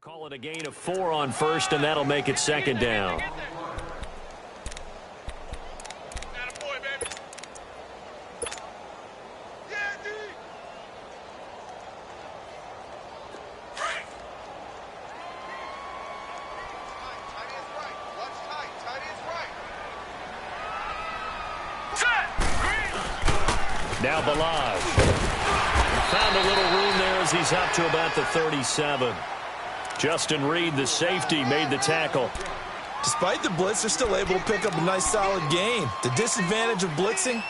Call it a gain of 4 on first, and that'll make it second down. Now Balaj. Found a little room there as he's up to about the 37. Justin Reed, the safety, made the tackle. Despite the blitz, they're still able to pick up a nice solid gain. The disadvantage of blitzing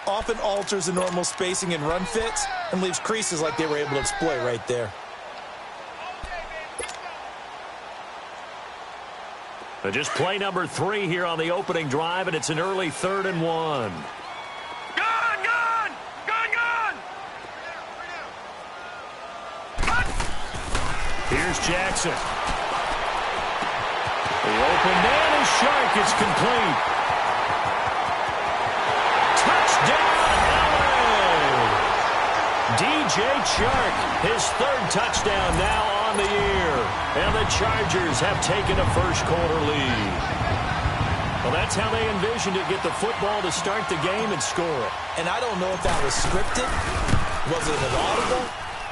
often alters the normal spacing and run fits and leaves creases like they were able to exploit right there. But just play number 3 here on the opening drive, and it's an early 3rd and 1. Here's Jackson. The open man is Shark. It's complete. Touchdown, LA! DJ Chark, his 3rd touchdown now on the year. And the Chargers have taken a first-quarter lead. Well, that's how they envisioned it, get the football to start the game and score it. And I don't know if that was scripted. Was it an audible?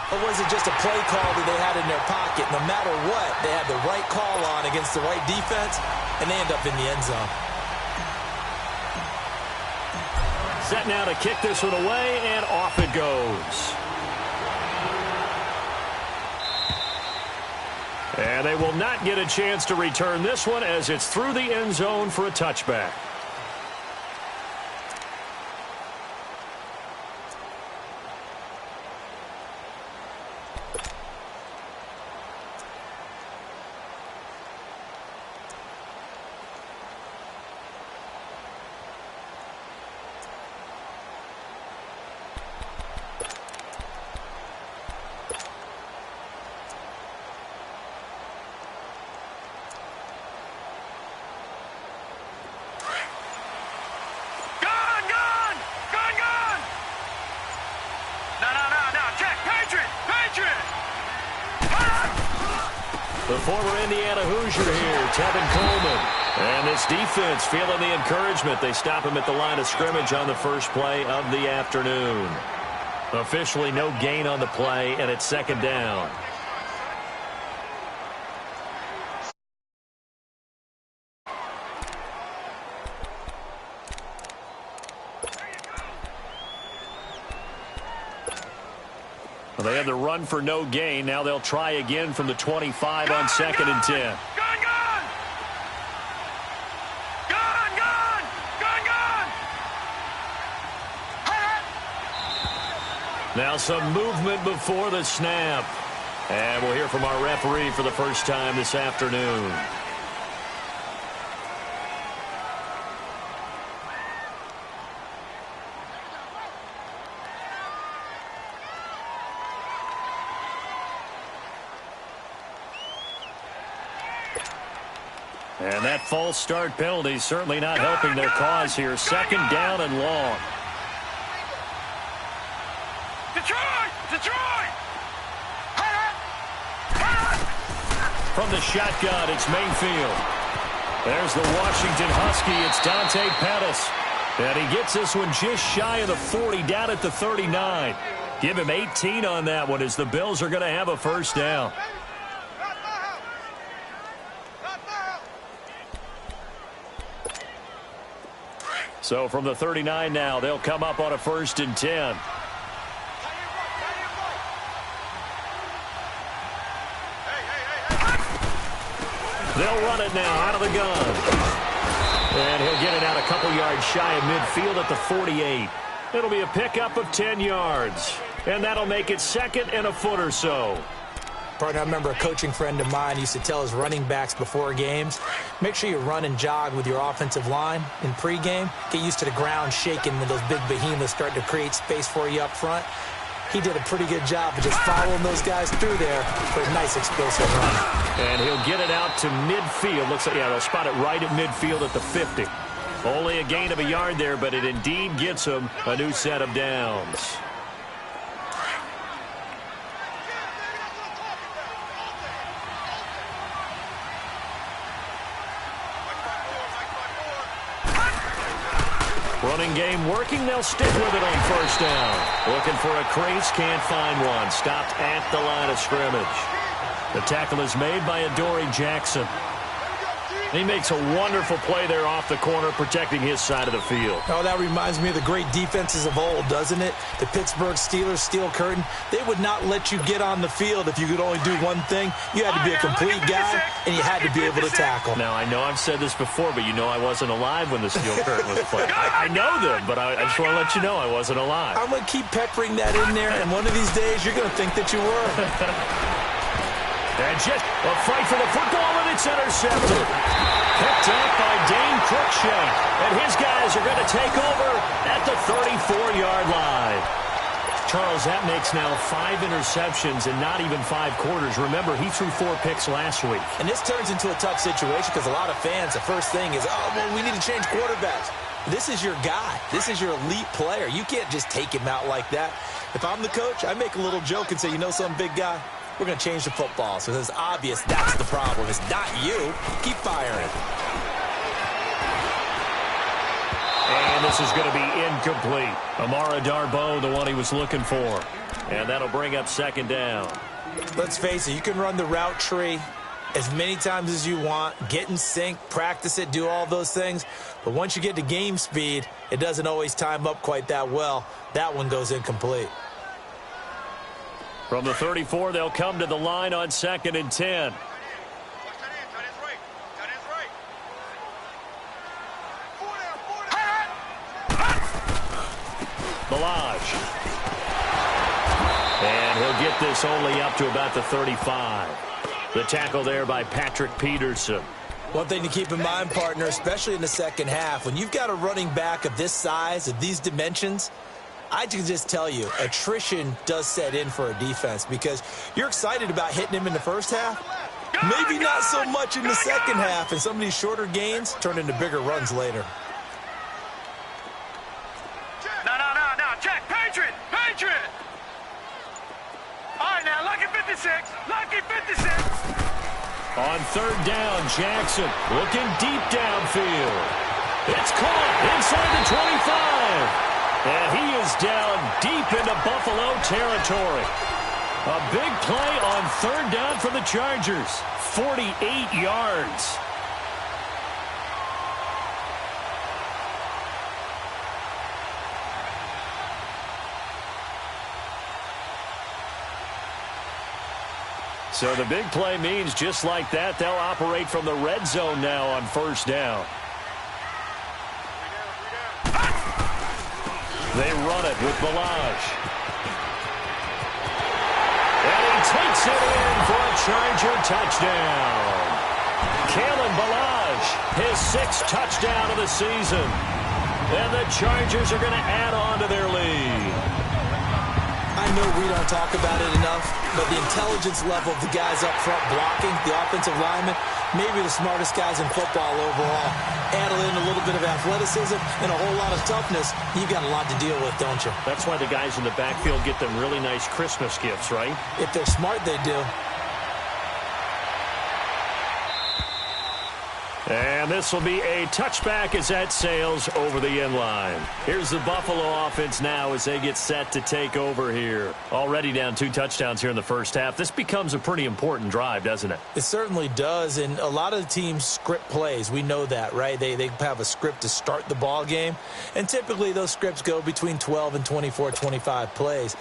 Or was it just a play call that they had in their pocket? No matter what, they had the right call on against the right defense, and they end up in the end zone. Set now to kick this one away, and off it goes. And they will not get a chance to return this one as it's through the end zone for a touchback. The former Indiana Hoosier here, Tevin Coleman. And this defense feeling the encouragement. They stop him at the line of scrimmage on the first play of the afternoon. Officially no gain on the play, and it's second down. Well, they had the run for no gain. Now they'll try again from the 25 on 2nd and 10. Now some movement before the snap. And we'll hear from our referee for the first time this afternoon. And that false start penalty certainly not helping their cause here. Second down and long. Detroit! From the shotgun, it's Mayfield. There's the Washington Husky. It's Dante Pettis. And he gets this one just shy of the 40, down at the 39. Give him 18 on that one as the Bills are going to have a first down. So from the 39 now, they'll come up on a 1st and 10. They'll run it now out of the gun. And he'll get it out a couple yards shy of midfield at the 48. It'll be a pickup of 10 yards. And that'll make it second and a foot or so. Partner, I remember a coaching friend of mine used to tell his running backs before games, make sure you run and jog with your offensive line in pregame. Get used to the ground shaking when those big behemoths start to create space for you up front. He did a pretty good job of just following those guys through there for a nice explosive run. And he'll get it out to midfield. Looks like, yeah, they'll spot it right at midfield at the 50. Only a gain of a yard there, but it indeed gets him a new set of downs. Running game working. They'll stick with it on first down. Looking for a crease. Can't find one. Stopped at the line of scrimmage. The tackle is made by Adoree Jackson. He makes a wonderful play there off the corner, protecting his side of the field. Oh, that reminds me of the great defenses of old, doesn't it? The Pittsburgh Steelers, Steel Curtain, they would not let you get on the field if you could only do one thing. You had to be a complete guy, and you had to be able to tackle. Now, I know I've said this before, but you know I wasn't alive when the Steel Curtain was played. I know them, but I just want to let you know I wasn't alive. I'm going to keep peppering that in there, and one of these days you're going to think that you were. And just a fight for the football, and it's intercepted. Picked up by Dane Cruikshank. And his guys are going to take over at the 34-yard line. Charles, that makes now 5 interceptions in not even 5 quarters. Remember, he threw 4 picks last week. And this turns into a tough situation because a lot of fans, the first thing is, oh, well, we need to change quarterbacks. This is your guy. This is your elite player. You can't just take him out like that. If I'm the coach, I make a little joke and say, you know something, big guy? We're going to change the football. So it's obvious that's the problem. It's not you. Keep firing. And this is going to be incomplete. Amara Darboh, the one he was looking for. And that'll bring up second down. Let's face it, you can run the route tree as many times as you want, get in sync, practice it, do all those things. But once you get to game speed, it doesn't always time up quite that well. That one goes incomplete. From the 34, they'll come to the line on 2nd and 10. Ballage. And he'll get this only up to about the 35. The tackle there by Patrick Peterson. One thing to keep in mind, partner, especially in the second half, when you've got a running back of this size, of these dimensions, I can just tell you, attrition does set in for a defense because you're excited about hitting him in the first half. Maybe not so much in the second half, and some of these shorter gains turn into bigger runs later. No, check, Patriot! All right, now, lucky 56. On 3rd down, Jackson looking deep downfield. It's caught inside the 25. And he is down deep into Buffalo territory. A big play on 3rd down for the Chargers. 48 yards. So the big play means just like that, they'll operate from the red zone now on 1st down. They run it with Ballage. And he takes it in for a Charger touchdown. Kalen Ballage, his 6th touchdown of the season. And the Chargers are going to add on to their lead. I know we don't talk about it enough, but the intelligence level of the guys up front blocking, the offensive linemen, maybe the smartest guys in football overall. Add in a little bit of athleticism and a whole lot of toughness, you've got a lot to deal with, don't you? That's why the guys in the backfield get them really nice Christmas gifts, right? If they're smart, they do. And this will be a touchback as that sails over the end line. Here's the Buffalo offense now as they get set to take over here. Already down 2 touchdowns here in the first half. This becomes a pretty important drive, doesn't it? It certainly does, and a lot of the teams script plays. We know that, right? They have a script to start the ball game, and typically those scripts go between 12 and 24, 25 plays.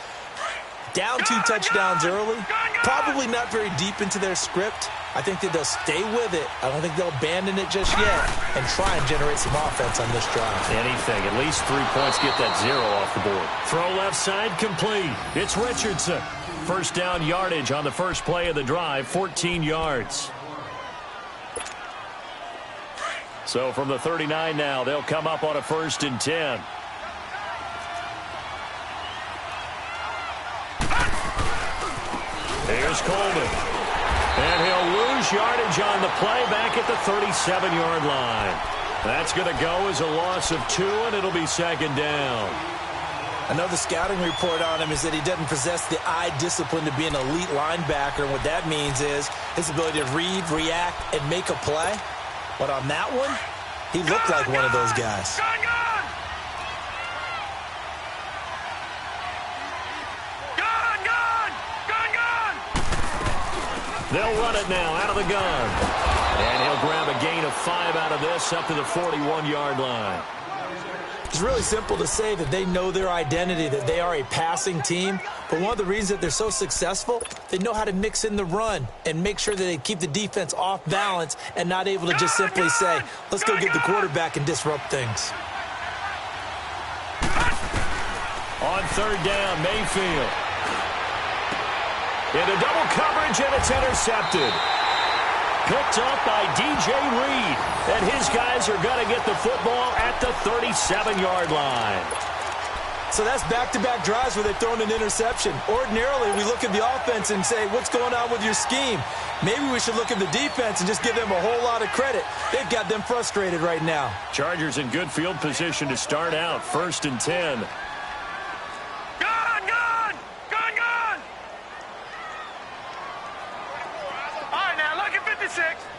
Down 2 touchdowns early, probably not very deep into their script. I think that they'll stay with it. I don't think they'll abandon it just yet and try and generate some offense on this drive. Anything. At least 3 points, get that 0 off the board. Throw left side complete. It's Richardson. First down yardage on the first play of the drive, 14 yards. So from the 39 now, they'll come up on a 1st and 10. Here's Coleman. And he'll lose yardage on the play back at the 37-yard line. That's going to go as a loss of 2, and it'll be 2nd down. Another scouting report on him is that he doesn't possess the eye discipline to be an elite linebacker. And what that means is his ability to read, react, and make a play. But on that one, he looked like one of those guys. They'll run it now out of the gun. And he'll grab a gain of 5 out of this up to the 41-yard line. It's really simple to say that they know their identity, that they are a passing team. But one of the reasons that they're so successful, they know how to mix in the run and make sure that they keep the defense off balance and not able to just simply say, let's go get the quarterback and disrupt things. On third down, Mayfield. Into double coverage, and it's intercepted. Picked up by D.J. Reed. And his guys are going to get the football at the 37-yard line. So that's back-to-back drives where they've thrown an interception. Ordinarily, we look at the offense and say, what's going on with your scheme? Maybe we should look at the defense and just give them a whole lot of credit. They've got them frustrated right now. Chargers in good field position to start out. 1st and 10.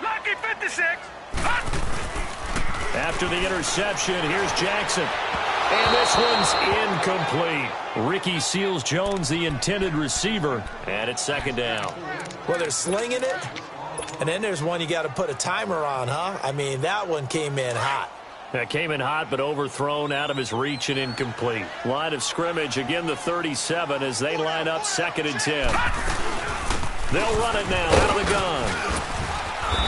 Lucky 56. After the interception, here's Jackson. And this one's incomplete. Ricky Seals-Jones, the intended receiver. And it's 2nd down. Well, they're slinging it. And then there's one you got to put a timer on, huh? I mean, that one came in hot. That came in hot, but overthrown out of his reach and incomplete. Line of scrimmage, again the 37 as they line up 2nd and 10. They'll run it now out of the gun.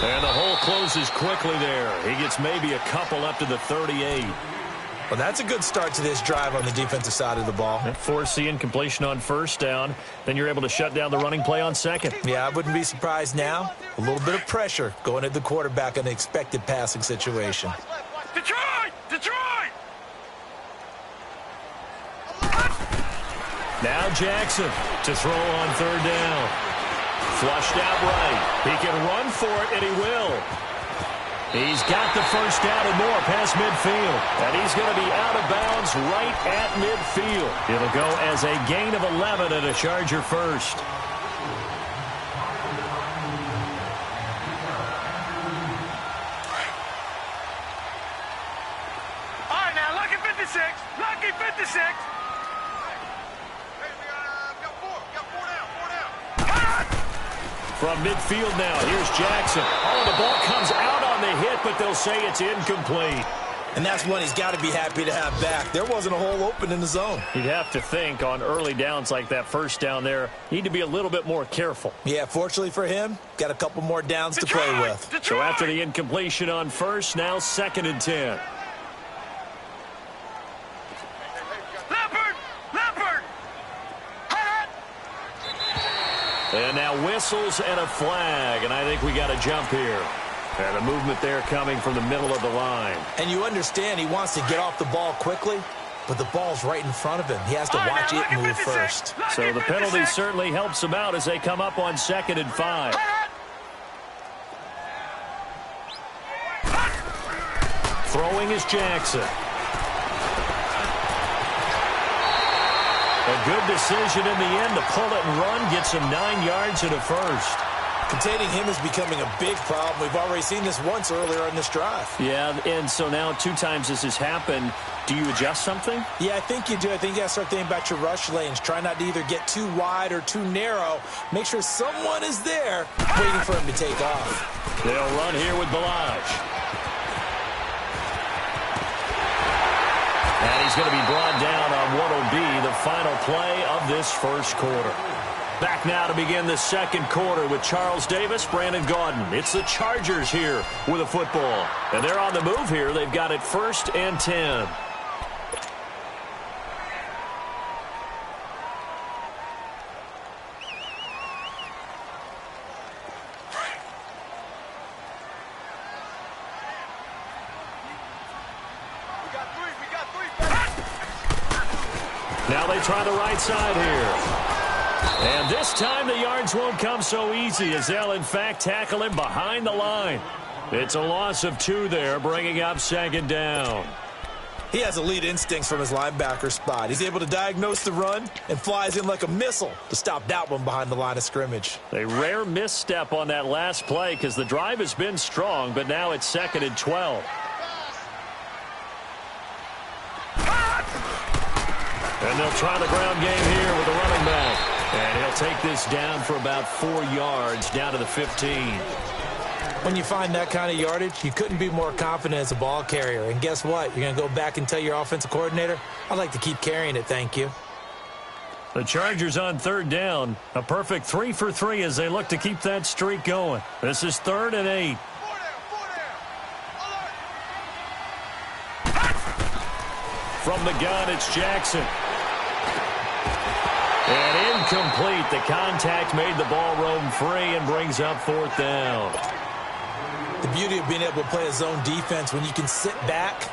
And the hole closes quickly there. He gets maybe a couple up to the 38. Well, that's a good start to this drive on the defensive side of the ball. Force the incompletion on 1st down. Then you're able to shut down the running play on 2nd. Yeah, I wouldn't be surprised now. A little bit of pressure going at the quarterback in an expected passing situation. Detroit! Detroit! Now Jackson to throw on 3rd down. Flushed out right. He can run for it, and he will. He's got the 1st down and more past midfield. And he's going to be out of bounds right at midfield. It'll go as a gain of 11 and a Charger first. All right, now, lucky 56. Lucky 56. From midfield now, here's Jackson. Oh, the ball comes out on the hit, but they'll say it's incomplete. And that's one he's got to be happy to have back. There wasn't a hole open in the zone. You'd have to think on early downs like that 1st down there, need to be a little bit more careful. Yeah, fortunately for him, got a couple more downs to play with. Detroit! So after the incompletion on 1st, now 2nd and 10. And now whistles and a flag, and I think we got a jump here. And a movement there coming from the middle of the line. And you understand he wants to get off the ball quickly, but the ball's right in front of him. He has to watch it move first. So the penalty certainly helps them out as they come up on 2nd and 5. Throwing is Jackson. A good decision in the end to pull it and run, gets him 9 yards and a 1st. Containing him is becoming a big problem. We've already seen this once earlier in this drive. Yeah, and so now 2 times this has happened. Do you adjust something? Yeah, I think you do. I think you got to start thinking about your rush lanes. Try not to either get too wide or too narrow. Make sure someone is there waiting for him to take off. They'll run here with Balaj. And he's going to be brought down on what will be the final play of this 1st quarter. Back now to begin the 2nd quarter with Charles Davis, Brandon Gaudin. It's the Chargers here with a football. And they're on the move here. They've got it 1st and 10. Now they try the right side here. And this time the yards won't come so easy as they'll, in fact, tackle him behind the line. It's a loss of 2 there, bringing up 2nd down. He has elite instincts from his linebacker spot. He's able to diagnose the run and flies in like a missile to stop that one behind the line of scrimmage. A rare misstep on that last play because the drive has been strong, but now it's 2nd and 12. And they'll try the ground game here with the running back. And he'll take this down for about 4 yards, down to the 15. When you find that kind of yardage, you couldn't be more confident as a ball carrier. And guess what? You're going to go back and tell your offensive coordinator, I'd like to keep carrying it, thank you. The Chargers on third down. A perfect 3 for 3 as they look to keep that streak going. This is 3rd and 8. From the gun, it's Jackson. And incomplete. The contact made the ball roam free and brings up 4th down. The beauty of being able to play a zone defense when you can sit back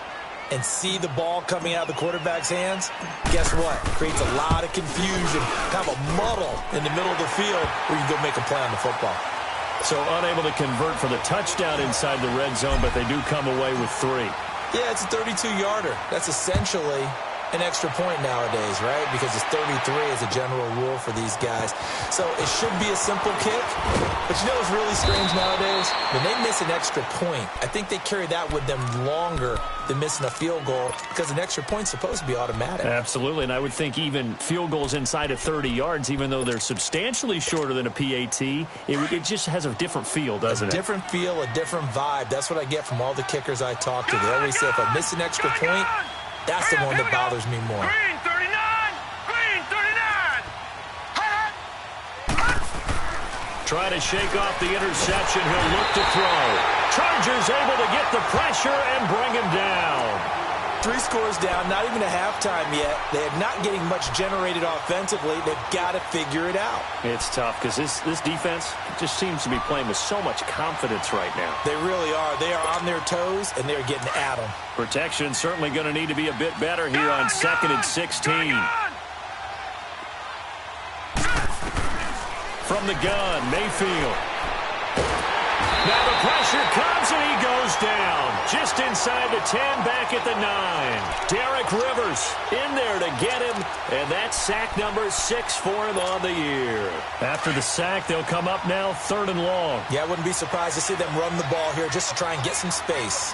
and see the ball coming out of the quarterback's hands, guess what? Creates a lot of confusion, kind of a muddle in the middle of the field where you go make a play on the football. So unable to convert for the touchdown inside the red zone, but they do come away with 3. Yeah, it's a 32-yarder. That's essentially an extra point nowadays, right? Because it's 33 as a general rule for these guys. So it should be a simple kick. But you know what's really strange nowadays? When they miss an extra point, I think they carry that with them longer than missing a field goal because an extra point's supposed to be automatic. Absolutely, and I would think even field goals inside of 30 yards, even though they're substantially shorter than a PAT, it just has a different feel, doesn't it? A different feel, a different vibe. That's what I get from all the kickers I talk to. They always say if I miss an extra point, that's the one that bothers me more. Green 39! Green 39! Try to shake off the interception. He'll look to throw. Chargers able to get the pressure and bring him down. 3 scores down, not even a halftime yet. They are not getting much generated offensively. They've got to figure it out. It's tough because this defense just seems to be playing with so much confidence right now. They really are. They are on their toes, and they're getting at them. Protection certainly going to need to be a bit better here on 2nd and 16. From the gun, Mayfield. Now the pressure comes and he goes down. Just inside the 10, back at the 9. Derek Rivers in there to get him, and that's sack number 6 for him on the year. After the sack, they'll come up now 3rd and long. Yeah, I wouldn't be surprised to see them run the ball here just to try and get some space.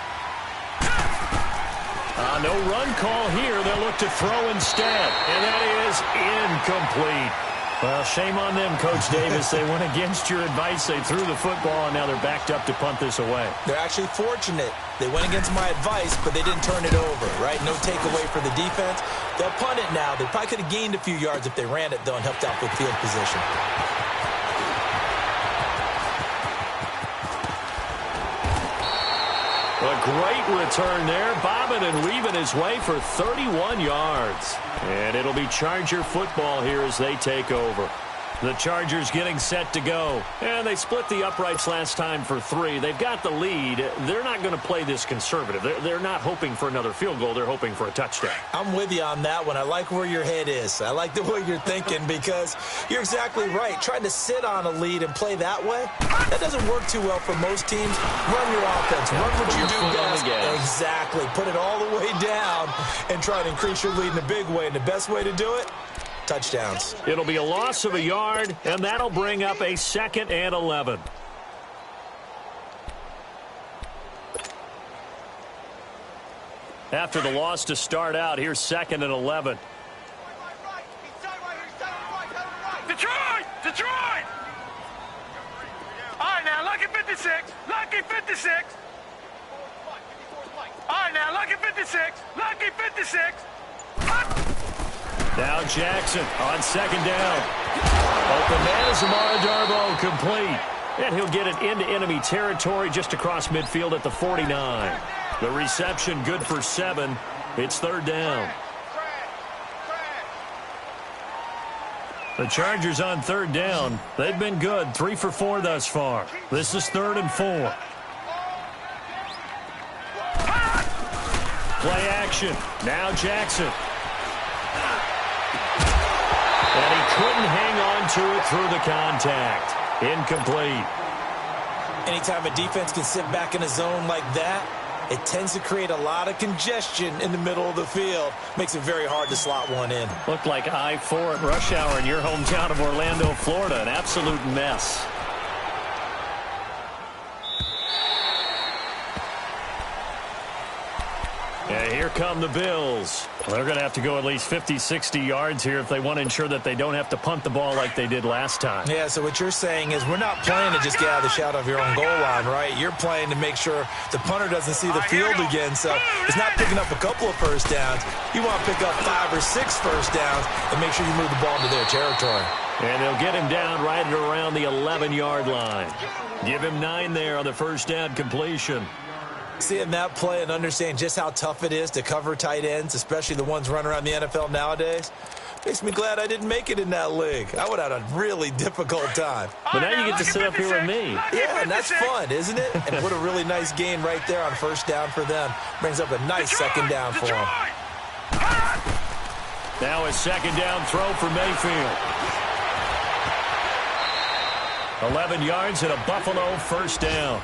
No run call here. They'll look to throw instead, and that is incomplete. Well, shame on them, Coach Davis. They went against your advice. They threw the football, and now they're backed up to punt this away. They're actually fortunate. They went against my advice, but they didn't turn it over, right? No takeaway for the defense. They'll punt it now. They probably could have gained a few yards if they ran it, though, and helped out with field position. A great return there, bobbing and weaving his way for 31 yards. And it'll be Charger football here as they take over. The Chargers getting set to go. And they split the uprights last time for 3. They've got the lead. They're not going to play this conservative. They're not hoping for another field goal. They're hoping for a touchdown. I'm with you on that one. I like where your head is. I like the way you're thinking because you're exactly right. Trying to sit on a lead and play that way, that doesn't work too well for most teams. Run your offense. Run what you do best. Exactly. Put it all the way down and try to increase your lead in a big way. And the best way to do it, touchdowns. It'll be a loss of a yard, and that'll bring up a 2nd and 11. After the loss to start out, here's 2nd and 11. Detroit! Detroit! All right, now, lucky 56. Lucky 56. All right, now, lucky 56. Lucky 56. Now Jackson on 2nd down. Open man is Amara Darboh, complete. And he'll get it into enemy territory just across midfield at the 49. The reception good for 7. It's 3rd down. The Chargers on 3rd down. They've been good, 3 for 4 thus far. This is 3rd and 4. Play action. Now Jackson. And he couldn't hang on to it through the contact. Incomplete. Anytime a defense can sit back in a zone like that, it tends to create a lot of congestion in the middle of the field. Makes it very hard to slot one in. Looked like I-4 at rush hour in your hometown of Orlando, Florida. An absolute mess. And here come the Bills. Well, they're going to have to go at least 50, 60 yards here if they want to ensure that they don't have to punt the ball like they did last time. Yeah, so what you're saying is we're not playing to just get out of the shadow of your own goal line, right? You're playing to make sure the punter doesn't see the field again. So it's not picking up a couple of first downs. You want to pick up 5 or 6 first downs and make sure you move the ball into their territory. And they'll get him down right at around the 11-yard line. Give him 9 there on the first down completion. Seeing that play and understanding just how tough it is to cover tight ends, especially the ones running around the NFL nowadays, makes me glad I didn't make it in that league. I would have had a really difficult time. But now you get to sit up here with me. Yeah, and that's fun, isn't it? And what a really nice gain right there on first down for them. Brings up a nice second down for them. Now a second down throw for Mayfield. 11 yards and a Buffalo first down.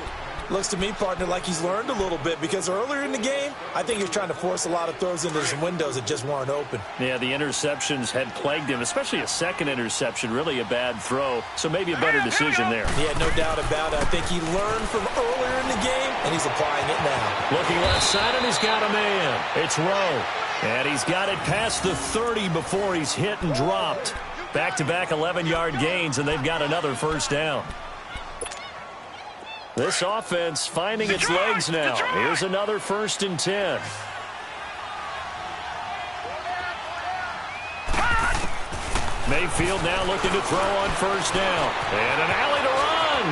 Looks to me, partner, like he's learned a little bit because earlier in the game, I think he was trying to force a lot of throws into some windows that just weren't open. Yeah, the interceptions had plagued him, especially a second interception, really a bad throw. So maybe a better decision there. Yeah, no doubt about it. I think he learned from earlier in the game, and he's applying it now. Looking left side, and he's got a man. It's Rowe. And he's got it past the 30 before he's hit and dropped. Back-to-back 11-yard gains, and they've got another first down. This offense finding its legs now. Here's another 1st and 10. Mayfield now looking to throw on first down. And an alley to run.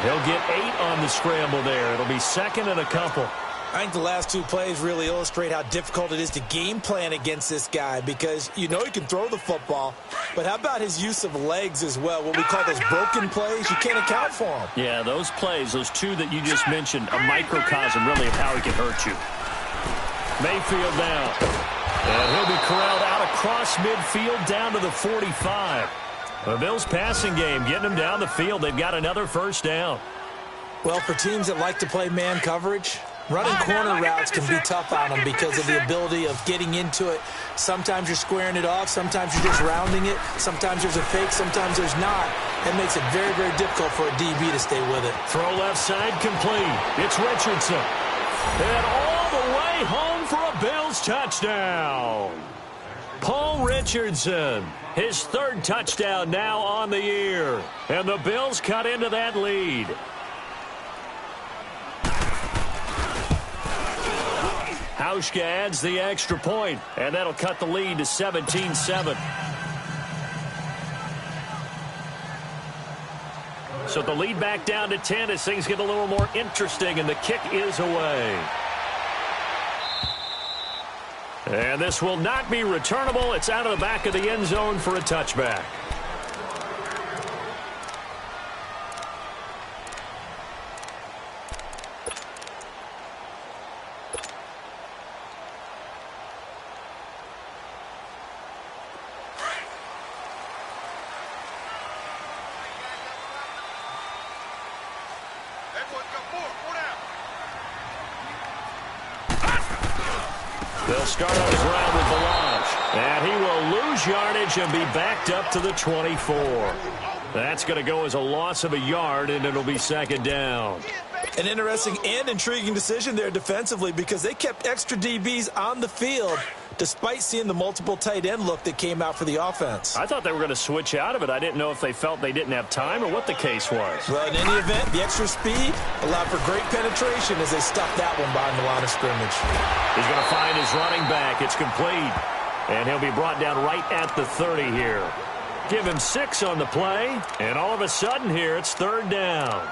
He'll get 8 on the scramble there. It'll be second and a couple. I think the last 2 plays really illustrate how difficult it is to game plan against this guy because you know he can throw the football, but how about his use of legs as well? What we call those broken plays, you can't account for them. Yeah, those plays, those 2 that you just mentioned, a microcosm really of how he can hurt you. Mayfield down. And he'll be corralled out across midfield down to the 45. The Bills passing game getting them down the field. They've got another first down. Well, for teams that like to play man coverage, running corner routes can be tough on them because of the ability of getting into it. Sometimes you're squaring it off. Sometimes you're just rounding it. Sometimes there's a fake. Sometimes there's not. It makes it very, very difficult for a DB to stay with it. Throw left side complete. It's Richardson. And all the way home for a Bills touchdown. Paul Richardson, his 3rd touchdown now on the year. And the Bills cut into that lead. Hauschka adds the extra point, and that'll cut the lead to 17-7. So the lead back down to 10 as things get a little more interesting, and the kick is away. And this will not be returnable. It's out of the back of the end zone for a touchback. They'll start on the ground with Ballage. And he will lose yardage and be backed up to the 24. That's going to go as a loss of a yard, and it'll be second down. An interesting and intriguing decision there defensively because they kept extra DBs on the field despite seeing the multiple tight end look that came out for the offense. I thought they were going to switch out of it. I didn't know if they felt they didn't have time or what the case was. Well, in any event, the extra speed allowed for great penetration as they stuffed that one behind the line of scrimmage. He's going to find his running back. It's complete. And he'll be brought down right at the 30 here. Give him 6 on the play, and all of a sudden here it's 3rd down.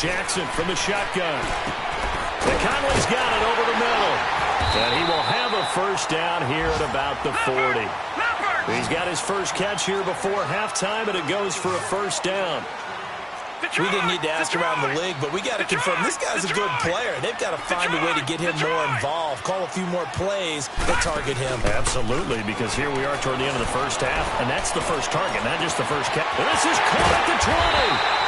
Jackson from the shotgun. And Conley's got it over the middle. And he will have a first down here at about the 40. He's got his first catch here before halftime, and it goes for a first down. We didn't need to ask around the league, but we got to confirm this guy's a good player. They've got to find a way to get him more involved, call a few more plays that target him. Absolutely, because here we are toward the end of the first half, and that's the first target, not just the first catch. This is caught at the 20.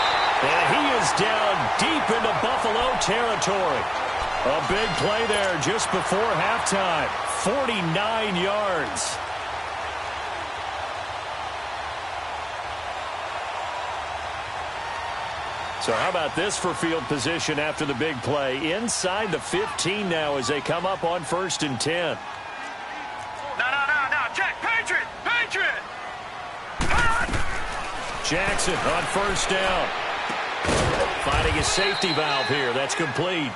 And he is down deep into Buffalo territory. A big play there just before halftime. 49 yards. So how about this for field position after the big play? Inside the 15 now as they come up on 1st and 10. No. Check. Patriot. Jackson on 1st down. Finding a safety valve here. That's complete.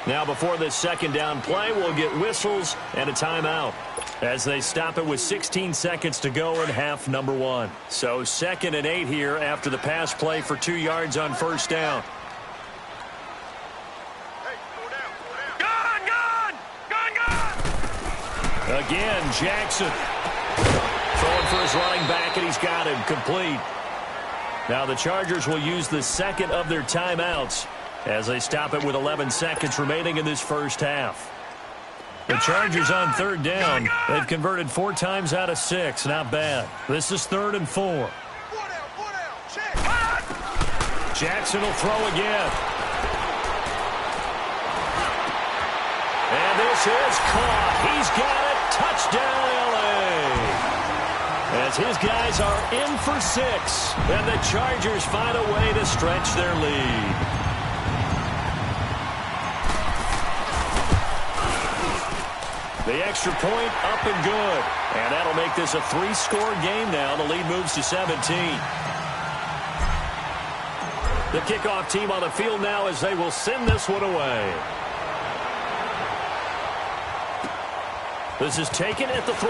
Now before this 2nd down play, we'll get whistles and a timeout as they stop it with 16 seconds to go in half number 1. So 2nd and 8 here after the pass play for 2 yards on 1st down. Gun! Again, Jackson throwing for his running back, and he's got him complete. Now the Chargers will use the 2nd of their timeouts as they stop it with 11 seconds remaining in this first half. The Chargers on 3rd down. They've converted 4 times out of 6. Not bad. This is 3rd and 4. Jackson will throw again. And this is caught. He's got it. Touchdown, L.A. As his guys are in for 6. And the Chargers find a way to stretch their lead. The extra point up and good. And that'll make this a 3-score game now. The lead moves to 17. The kickoff team on the field now as they will send this one away. This is taken at the 3.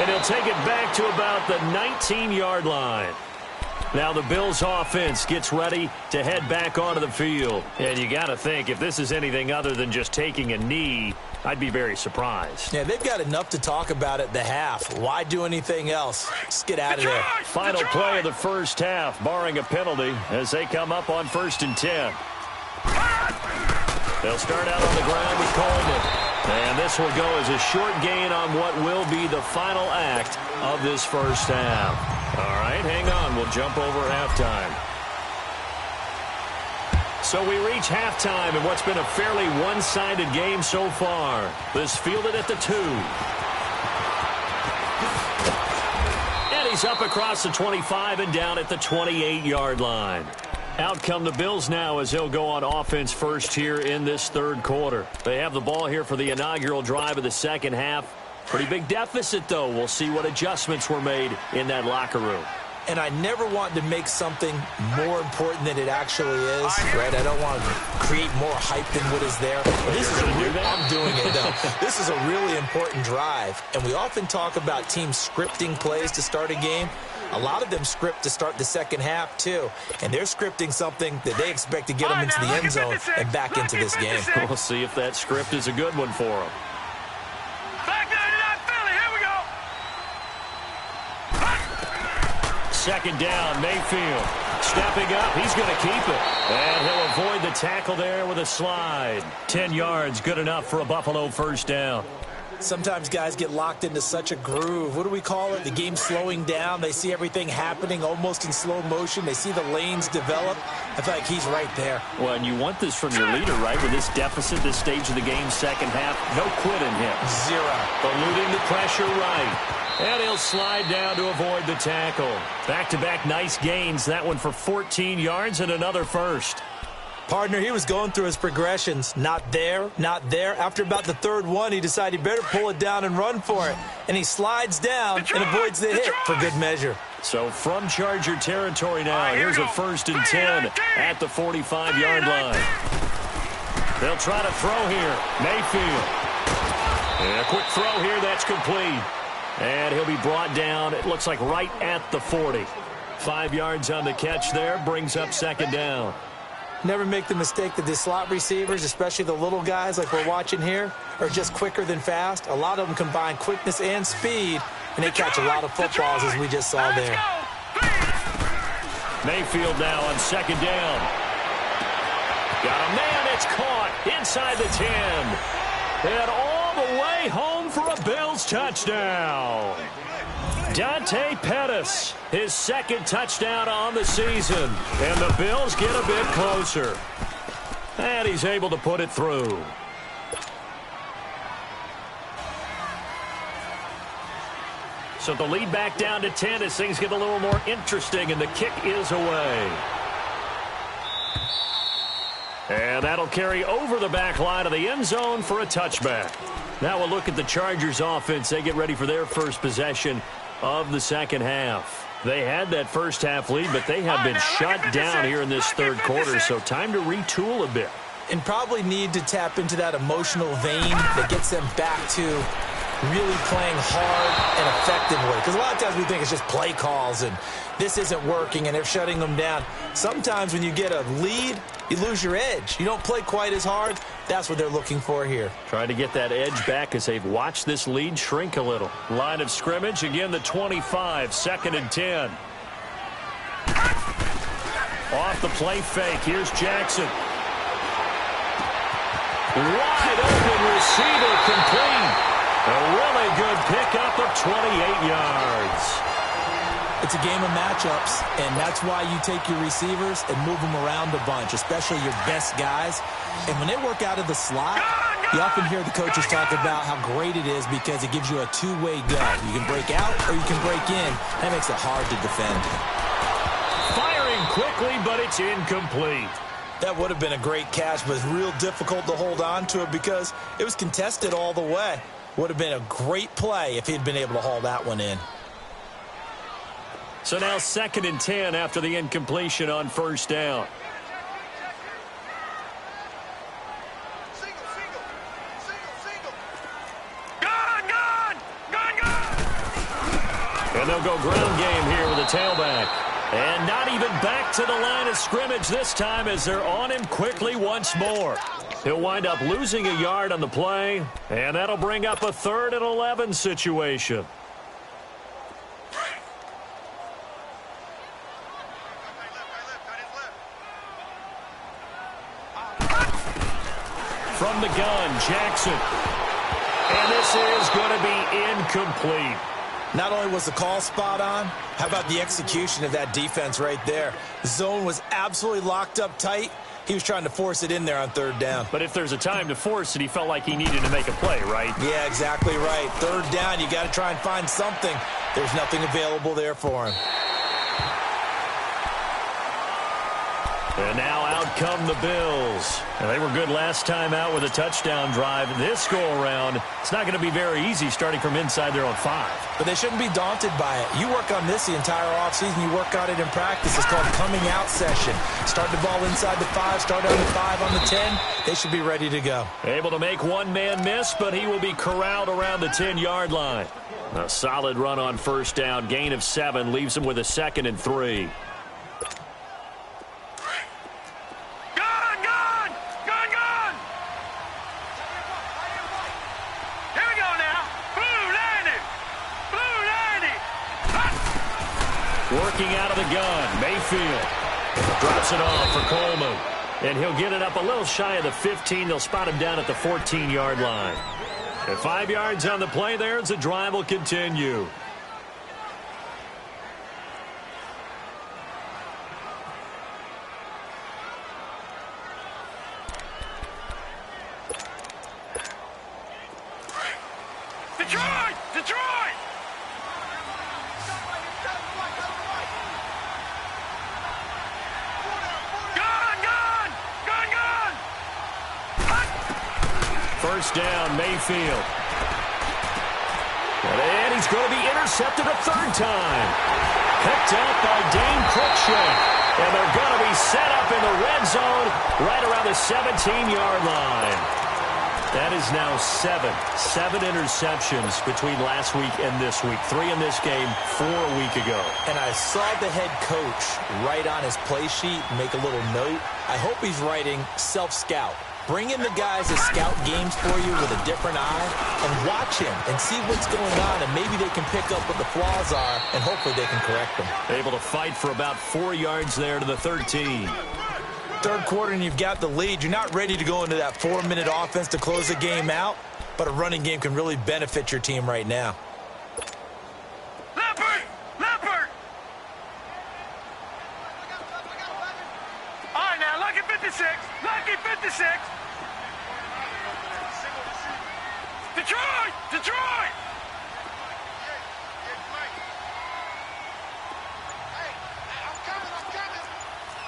And he'll take it back to about the 19-yard line. Now the Bills offense gets ready to head back onto the field. And you got to think, if this is anything other than just taking a knee, I'd be very surprised. Yeah, they've got enough to talk about at the half. Why do anything else? Just get out of there. Final play of the first half, barring a penalty, as they come up on 1st and 10. They'll start out on the ground with Coleman. And this will go as a short gain on what will be the final act of this first half. All right, hang on. We'll jump over halftime. So we reach halftime in what's been a fairly one-sided game so far. This fielded at the 2. And he's up across the 25 and down at the 28-yard line. Out come the Bills now as they'll go on offense first here in this 3rd quarter. They have the ball here for the inaugural drive of the 2nd half. Pretty big deficit, though. We'll see what adjustments were made in that locker room. And I never want to make something more important than it actually is, right? I don't want to create more hype than what is there. This is I'm doing it, though. This is a really important drive. And we often talk about teams scripting plays to start a game. A lot of them script to start the 2nd half, too. And they're scripting something that they expect to get them into the end zone and back into this game. We'll see if that script is a good one for them. Back 99 Philly, here we go. 2nd down, Mayfield. Stepping up, he's going to keep it. And he'll avoid the tackle there with a slide. 10 yards, good enough for a Buffalo 1st down. Sometimes guys get locked into such a groove. What do we call it? The game slowing down. They see everything happening almost in slow motion. They see the lanes develop. I feel like he's right there. Well, and you want this from your leader, right? With this deficit, this stage of the game, 2nd half, no quit in him. 0. Eluding the pressure right. And he'll slide down to avoid the tackle. Back-to-back nice gains. That one for 14 yards and another 1st. Partner, he was going through his progressions. Not there, not there. After about the 3rd one, he decided he better pull it down and run for it. And he slides down and avoids the hit for good measure. So from Charger territory now, here's a 1st and 10 at the 45-yard line. They'll try to throw here. Mayfield. And a quick throw here, that's complete. And he'll be brought down, it looks like right at the 40. 5 yards on the catch there, brings up 2nd down. Never make the mistake that the slot receivers, especially the little guys like we're watching here, are just quicker than fast. A lot of them combine quickness and speed, and they catch a lot of footballs as we just saw there. Mayfield now on second down. Got a man. It's caught inside the 10. And all the way home for a Bills touchdown. Dante Pettis, his second touchdown on the season. And the Bills get a bit closer. And he's able to put it through. So the lead back down to 10 as things get a little more interesting, and the kick is away. And that'll carry over the back line of the end zone for a touchback. Now we'll look at the Chargers offense. They get ready for their first possession of the second half. They had that first half lead, but they have been shut down here in this third quarter, so time to retool a bit. And probably need to tap into that emotional vein that gets them back to really playing hard and effectively. Because a lot of times we think it's just play calls and this isn't working and they're shutting them down. Sometimes when you get a lead, you lose your edge. You don't play quite as hard. That's what they're looking for here. Trying to get that edge back as they've watched this lead shrink a little. Line of scrimmage, again the 25, second and 10. Off the play fake, here's Jackson. Wide open receiver, complete. A really good pickup of 28 yards. It's a game of matchups, and that's why you take your receivers and move them around a bunch, especially your best guys. And when they work out of the slot, you often hear the coaches talk about how great it is because it gives you a two-way go. You can break out or you can break in. That makes it hard to defend. Firing quickly, but it's incomplete. That would have been a great catch, but it's real difficult to hold on to it because it was contested all the way. Would have been a great play if he'd been able to haul that one in. So now second and 10 after the incompletion on first down. And they'll go ground game here with a tailback. And not even back to the line of scrimmage this time as they're on him quickly once more. He'll wind up losing a yard on the play, and that'll bring up a 3rd and 11 situation. From the gun, Jackson. And this is going to be incomplete. Not only was the call spot on, how about the execution of that defense right there? The zone was absolutely locked up tight. He was trying to force it in there on third down. But if there's a time to force it, he felt like he needed to make a play, right? Yeah, exactly right. Third down, you got to try and find something. There's nothing available there for him. And now out come the Bills. And they were good last time out with a touchdown drive. This go-around, it's not going to be very easy starting from inside their own 5. But they shouldn't be daunted by it. You work on this the entire offseason. You work on it in practice. It's called coming out session. Start the ball inside the 5, start on the 5, on the 10. They should be ready to go. Able to make one man miss, but he will be corralled around the 10-yard line. A solid run on first down. Gain of 7 leaves him with a 2nd and 3. Working out of the gun, Mayfield drops it off for Coleman. And he'll get it up a little shy of the 15. They'll spot him down at the 14-yard line. And 5 yards on the play there as the drive will continue. Detroit! Detroit! First down, Mayfield. And he's going to be intercepted a 3rd time. Picked up by Dane Cruikshank. And they're going to be set up in the red zone right around the 17-yard line. That is now 7 interceptions between last week and this week. 3 in this game, 4 a week ago. And I saw the head coach write on his play sheet, make a little note. I hope he's writing self-scout. Bring in the guys that scout games for you with a different eye and watch him and see what's going on, and maybe they can pick up what the flaws are, and hopefully they can correct them. Able to fight for about 4 yards there to the 13. Third quarter and you've got the lead. You're not ready to go into that 4-minute offense to close the game out, but a running game can really benefit your team right now. Leopard! Leopard! All right, now, lucky 56. Lucky 56. Detroit! Detroit!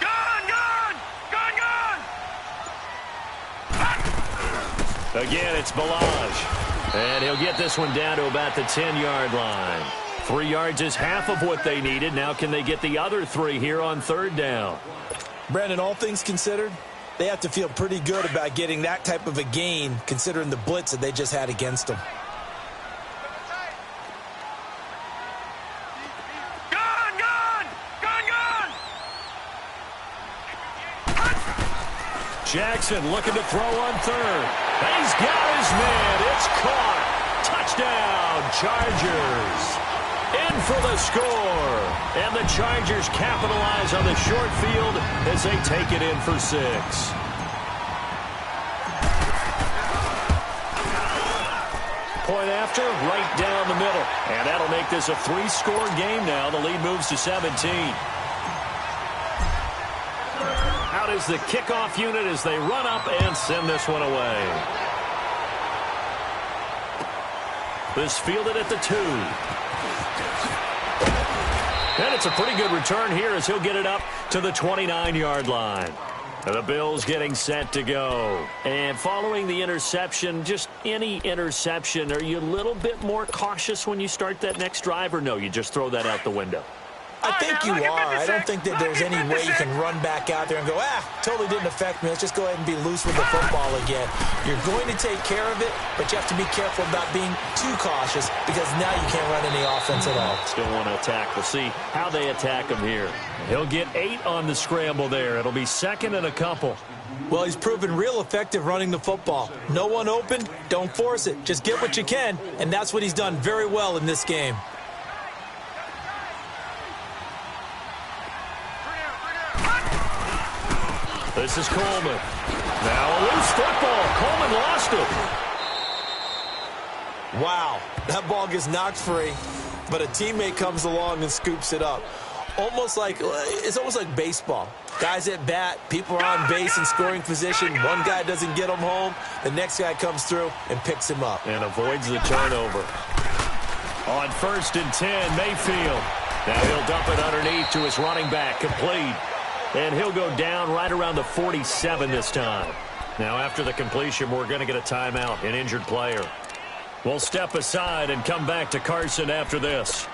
Gone, gone! Gone, gone! Again, it's Ballage. And he'll get this one down to about the 10-yard line. 3 yards is half of what they needed. Now can they get the other 3 here on third down? Brandon, all things considered, they have to feel pretty good about getting that type of a gain considering the blitz that they just had against them. Gone, gone! Gone, gone! Jackson looking to throw on third. He's got his man. It's caught. Touchdown, Chargers. In for the score. And the Chargers capitalize on the short field as they take it in for 6. Point after, right down the middle. And that'll make this a 3-score game now. The lead moves to 17. Out is the kickoff unit as they run up and send this one away. This fielded at the 2. And it's a pretty good return here as he'll get it up to the 29-yard line. The Bills getting set to go. And following the interception, just any interception, are you a little bit more cautious when you start that next drive, or no, you just throw that out the window? I think you are. I don't think that there's any way you can run back out there and go, totally didn't affect me. Let's just go ahead and be loose with the football again. You're going to take care of it, but you have to be careful about being too cautious because now you can't run any offense at all. Still want to attack. We'll see how they attack him here. He'll get 8 on the scramble there. It'll be second and a couple. Well, he's proven real effective running the football. No one open, don't force it. Just get what you can, and that's what he's done very well in this game. This is Coleman. Now a loose football. Coleman lost it. Wow, that ball gets knocked free, but a teammate comes along and scoops it up. It's almost like baseball. Guys at bat, people are on base in scoring position. One guy doesn't get him home. The next guy comes through and picks him up. And avoids the turnover. On 1st and 10, Mayfield. Now he'll dump it underneath to his running back, complete. And he'll go down right around the 47 this time. Now after the completion, we're going to get a timeout, an injured player. We'll step aside and come back to Carson after this.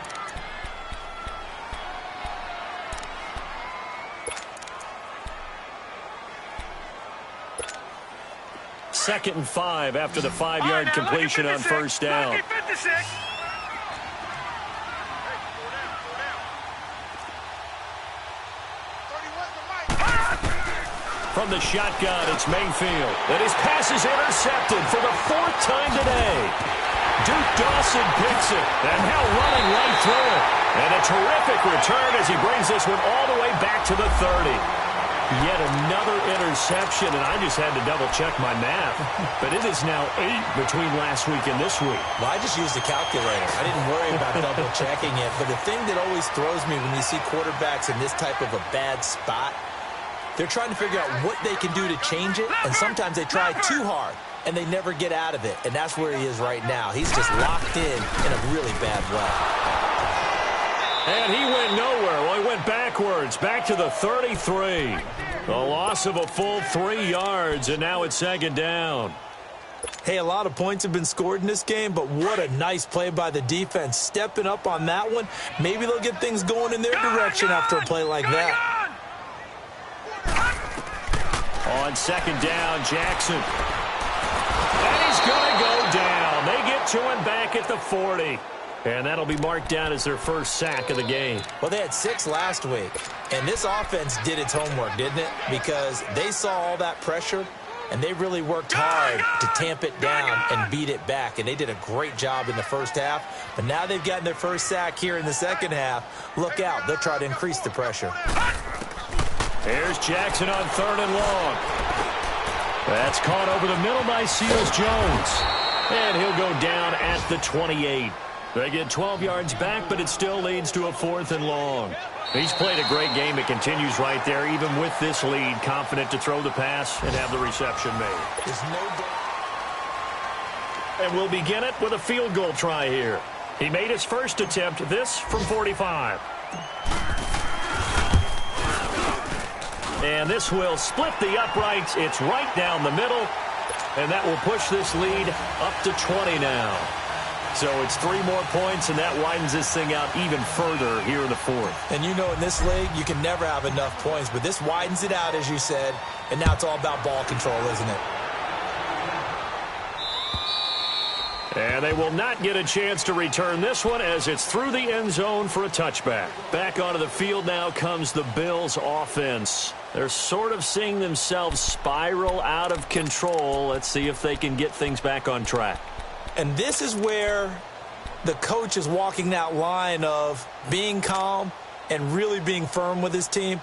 Second and 5 after the 5-yard completion on first down. Lucky 56. From the shotgun, it's Mayfield. And his pass is intercepted for the 4th time today. Duke Dawson picks it, and now running right through it. And a terrific return as he brings this one all the way back to the 30. Yet another interception, and I just had to double-check my math. But it is now 8 between last week and this week. Well, I just used a calculator. I didn't worry about double-checking it. But the thing that always throws me when you see quarterbacks in this type of a bad spot, they're trying to figure out what they can do to change it, and sometimes they try too hard, and they never get out of it. And that's where he is right now. He's just locked in a really bad way. And he went nowhere. Well, he went backwards, back to the 33. A loss of a full 3 yards, and now it's second down. Hey, a lot of points have been scored in this game, but what a nice play by the defense. Stepping up on that one, maybe they'll get things going in their direction after a play like that. On second down, Jackson. And he's going to go down. They get to him back at the 40. And that'll be marked down as their first sack of the game. Well, they had 6 last week. And this offense did its homework, didn't it? Because they saw all that pressure, and they really worked hard to tamp it down and beat it back, and they did a great job in the first half. But now they've gotten their first sack here in the second half. Look out. They'll try to increase the pressure. Here's Jackson on 3rd and long. That's caught over the middle by Seals-Jones. And he'll go down at the 28. They get 12 yards back, but it still leads to a 4th and long. He's played a great game. It continues right there, even with this lead, confident to throw the pass and have the reception made. There's no doubt. And we'll begin it with a field goal try here. He made his first attempt, this from 45. And this will split the uprights. It's right down the middle. And that will push this lead up to 20 now. So it's 3 more points, and that widens this thing out even further here in the 4th. And you know, in this league, you can never have enough points, but this widens it out, as you said, and now it's all about ball control, isn't it? And they will not get a chance to return this one as it's through the end zone for a touchback. Back onto the field now comes the Bills offense. They're sort of seeing themselves spiral out of control. Let's see if they can get things back on track. And this is where the coach is walking that line of being calm and really being firm with his team.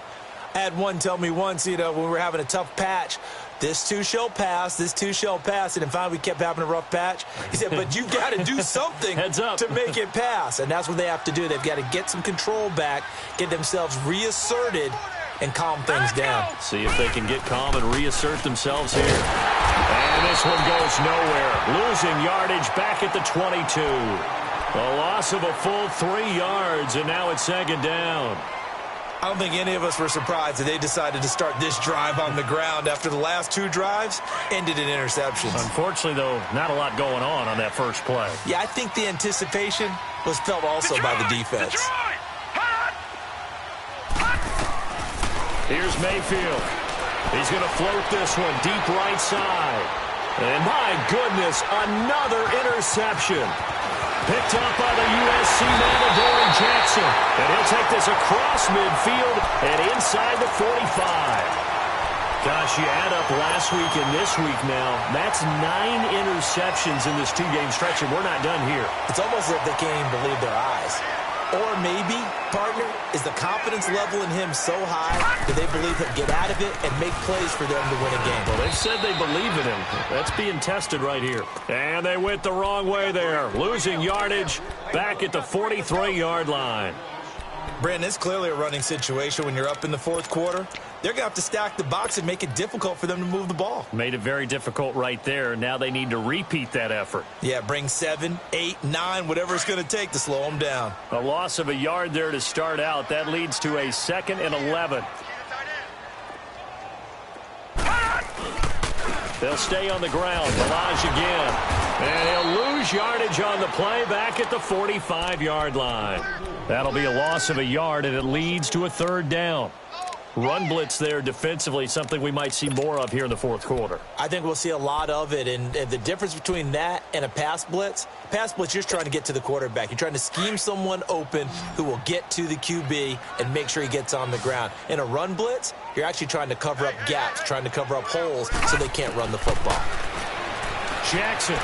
I had one tell me once, when we were having a tough patch, this too shall pass, this too shall pass. And then finally we kept having a rough patch. He said, but you've got to do something Heads up. to make it pass. And that's what they have to do. They've got to get some control back, get themselves reasserted, and calm things down. See if they can get calm and reassert themselves here. And this one goes nowhere. Losing yardage back at the 22. A loss of a full 3 yards, and now it's 2nd down. I don't think any of us were surprised that they decided to start this drive on the ground after the last 2 drives ended in interceptions. Unfortunately, though, not a lot going on that first play. Yeah, I think the anticipation was felt also by the defense. Here's Mayfield. He's going to float this one deep right side. And my goodness, another interception. Picked up by the USC man, Adoree Jackson. And he'll take this across midfield and inside the 45. Gosh, you add up last week and this week now, that's 9 interceptions in this 2-game stretch, and we're not done here. It's almost as if they can't even believe their eyes. Or maybe, partner, is the confidence level in him so high that they believe he'll get out of it and make plays for them to win a game. Well, they've said they believe in him. That's being tested right here. And they went the wrong way there. Losing yardage back at the 43-yard line. Brandon, it's clearly a running situation when you're up in the 4th quarter. They're going to have to stack the box and make it difficult for them to move the ball. Made it very difficult right there. Now they need to repeat that effort. Yeah, bring 7, 8, 9, whatever it's going to take to slow them down. A loss of a yard there to start out. That leads to a 2nd and 11. They'll stay on the ground. Balaj again. And he'll lose yardage on the play back at the 45-yard line. That'll be a loss of a yard, and it leads to a 3rd down. Run blitz there defensively, something we might see more of here in the 4th quarter. I think we'll see a lot of it, and the difference between that and a pass blitz, you're just trying to get to the quarterback. You're trying to scheme someone open who will get to the QB and make sure he gets on the ground. In a run blitz, you're actually trying to cover up gaps, trying to cover up holes so they can't run the football. Jackson.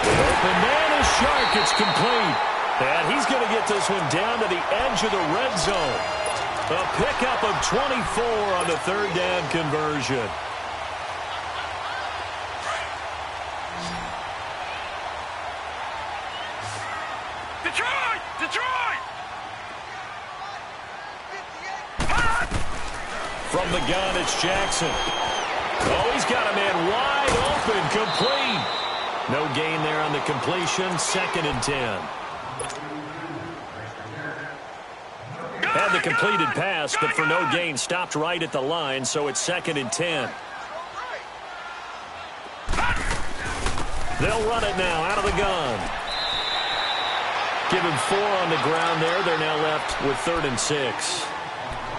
The open man is Shark. It's complete. And he's going to get this one down to the edge of the red zone. A pickup of 24 on the 3rd down conversion. Detroit! Detroit! From the gun, it's Jackson. Oh, he's got a man wide open, complete. No gain there on the completion, 2nd and 10. Had the completed pass, but for no gain, stopped right at the line, so it's 2nd and 10. They'll run it now out of the gun. Give him 4 on the ground there. They're now left with 3rd and 6.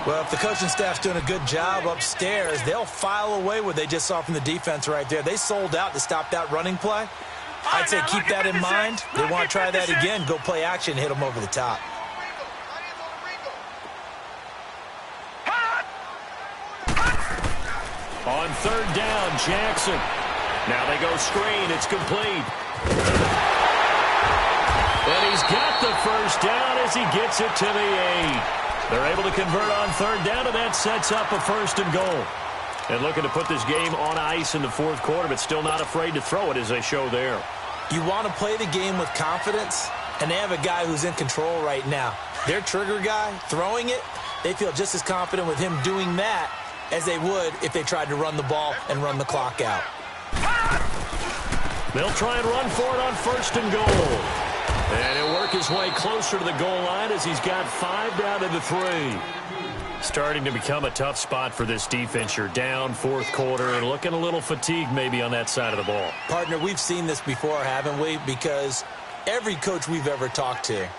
Well, if the coaching staff's doing a good job upstairs, they'll file away what they just saw from the defense right there. They sold out to stop that running play. I'd say keep that in mind. They want to try that again. Go play action, hit them over the top. On third down, Jackson. Now they go screen. It's complete. And he's got the first down as he gets it to the 8. They're able to convert on third down, and that sets up a first and goal. And looking to put this game on ice in the fourth quarter, but still not afraid to throw it as they show there. You want to play the game with confidence, and they have a guy who's in control right now. Their trigger guy, throwing it, they feel just as confident with him doing that as they would if they tried to run the ball and run the clock out. They'll try and run for it on first and goal. And he'll work his way closer to the goal line as he's got 5 down to the 3. Starting to become a tough spot for this defense. You're down fourth quarter and looking a little fatigued maybe on that side of the ball. Partner, we've seen this before, haven't we? Because every coach we've ever talked to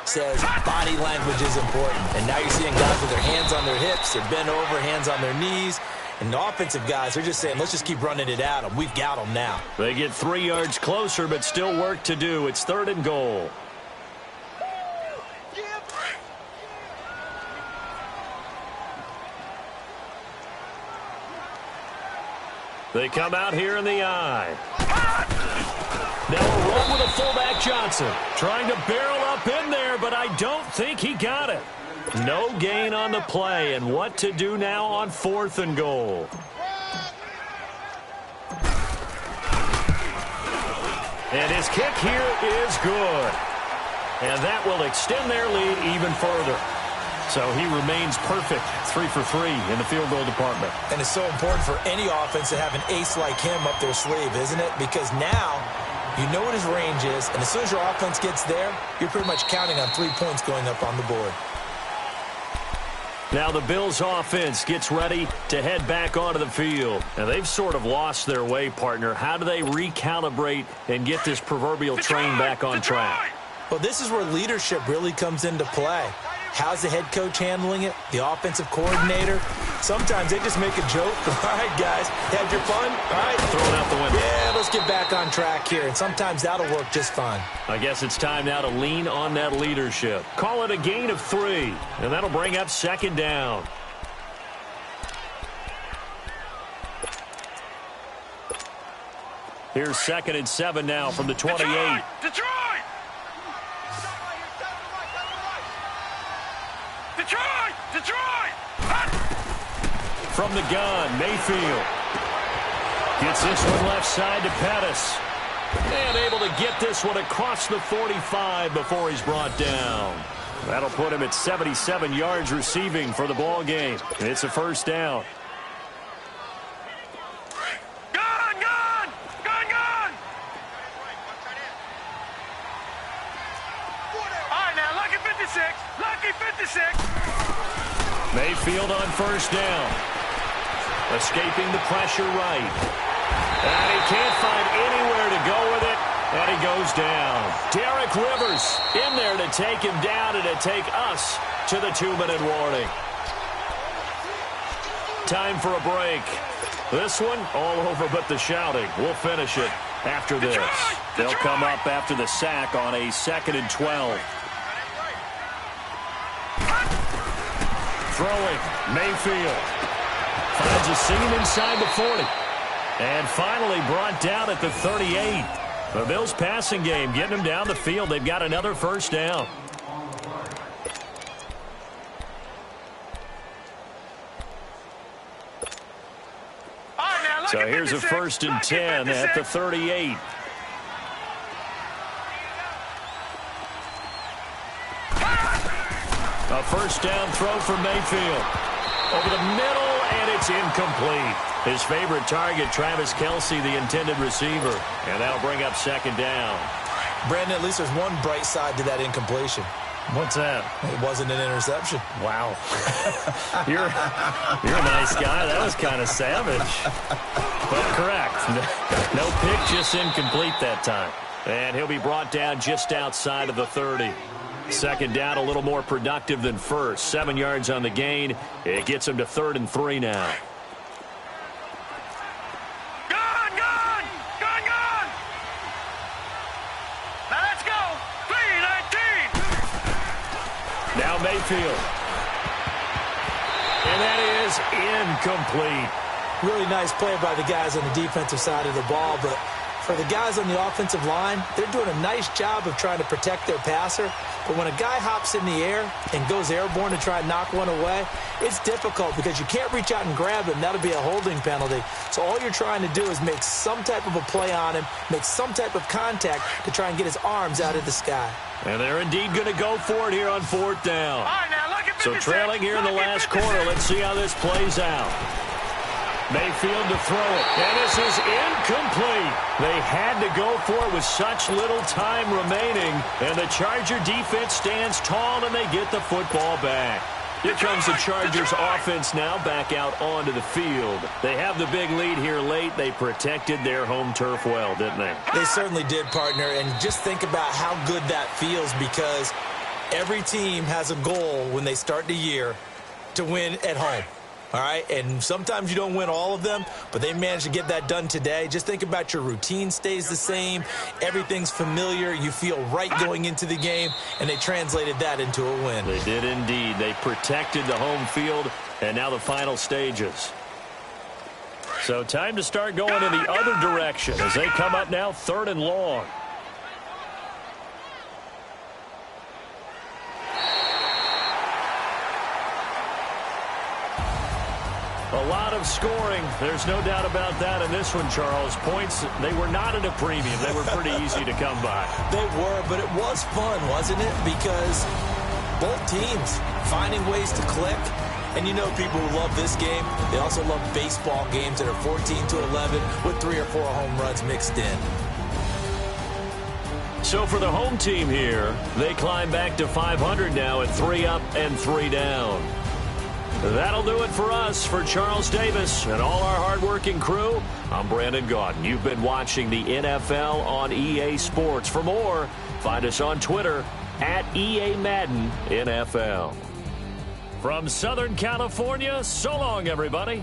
says body language is important. And now you're seeing guys with their hands on their hips, they're bent over, hands on their knees. And the offensive guys are just saying, let's just keep running it at them. We've got them now. They get 3 yards closer, but still work to do. It's third and goal. They come out here in the eye. Now a run with a fullback Johnson. Trying to barrel up in there, but I don't think he got it. No gain on the play, and what to do now on fourth and goal. And his kick here is good. And that will extend their lead even further. So he remains perfect, 3 for 3 in the field goal department. And it's so important for any offense to have an ace like him up their sleeve, isn't it? Because now you know what his range is, and as soon as your offense gets there, you're pretty much counting on 3 points going up on the board. Now the Bills offense gets ready to head back onto the field. And they've sort of lost their way, partner. How do they recalibrate and get this proverbial train back on track? Well, this is where leadership really comes into play. How's the head coach handling it? The offensive coordinator? Sometimes they just make a joke. All right, guys, had your fun? All right. Throw it out the window. Yeah, let's get back on track here. And sometimes that'll work just fine. I guess it's time now to lean on that leadership. Call it a gain of 3, and that'll bring up second down. Here's 2nd and 7 now from the 28. Detroit! Detroit! Detroit! From the gun, Mayfield gets this one left side to Pettis. And able to get this one across the 45 before he's brought down. That'll put him at 77 yards receiving for the ball game. It's a first down. Gun! Gun! Gun! Gun! All right, now, lucky 56. Lucky 56. Mayfield on first down. Escaping the pressure right. And he can't find anywhere to go with it. And he goes down. Derek Rivers in there to take him down and to take us to the 2-minute warning. Time for a break. This one all over but the shouting. We'll finish it after this. They'll come up after the sack on a 2nd and 12. Throwing, Mayfield finds a seam inside the 40. And finally brought down at the 38. The Bills passing game getting them down the field. They've got another first down. So here's a 1st and 10 at the 38. A first down throw for Mayfield. Over the middle, and it's incomplete. His favorite target, Travis Kelce, the intended receiver. And that'll bring up second down. Brandon, at least there's one bright side to that incompletion. What's that? It wasn't an interception. Wow. You're a nice guy. That was kind of savage. But correct. No pick, just incomplete that time. And he'll be brought down just outside of the 30. Second down, a little more productive than first. 7 yards on the gain. It gets him to 3rd and 3 now. Gun! Gun! Gun! Gun! Now let's go! 3-19! Now Mayfield. And that is incomplete. Really nice play by the guys on the defensive side of the ball, but for the guys on the offensive line, they're doing a nice job of trying to protect their passer. But when a guy hops in the air and goes airborne to try and knock one away, it's difficult because you can't reach out and grab him. That'll be a holding penalty. So all you're trying to do is make some type of a play on him, make some type of contact to try and get his arms out of the sky. And they're indeed going to go for it here on 4th down. All right, now look at 56. So trailing here in the last quarter. Let's see how this plays out. Mayfield to throw it, and this is incomplete. They had to go for it with such little time remaining, and the Charger defense stands tall, and they get the football back. Here comes the Chargers offense now back out onto the field. They have the big lead here late. They protected their home turf well, didn't they? They certainly did, partner, and just think about how good that feels because every team has a goal when they start the year to win at home. All right, and sometimes you don't win all of them, but they managed to get that done today. Just think about your routine stays the same. Everything's familiar. You feel right going into the game, and they translated that into a win. They did indeed. They protected the home field, and now the final stages. So time to start going in the other direction as they come up now 3rd and long. A lot of scoring. There's no doubt about that in this one, Charles. Points, they were not at a premium. They were pretty easy to come by. They were, but it was fun, wasn't it? Because both teams finding ways to click. And you know people who love this game, they also love baseball games that are 14-11 with 3 or 4 home runs mixed in. So for the home team here, they climb back to 500 now at 3 up and 3 down. That'll do it for us. For Charles Davis and all our hardworking crew, I'm Brandon Gaudin. You've been watching the NFL on EA Sports. For more, find us on Twitter at EA Madden NFL. From Southern California, so long, everybody.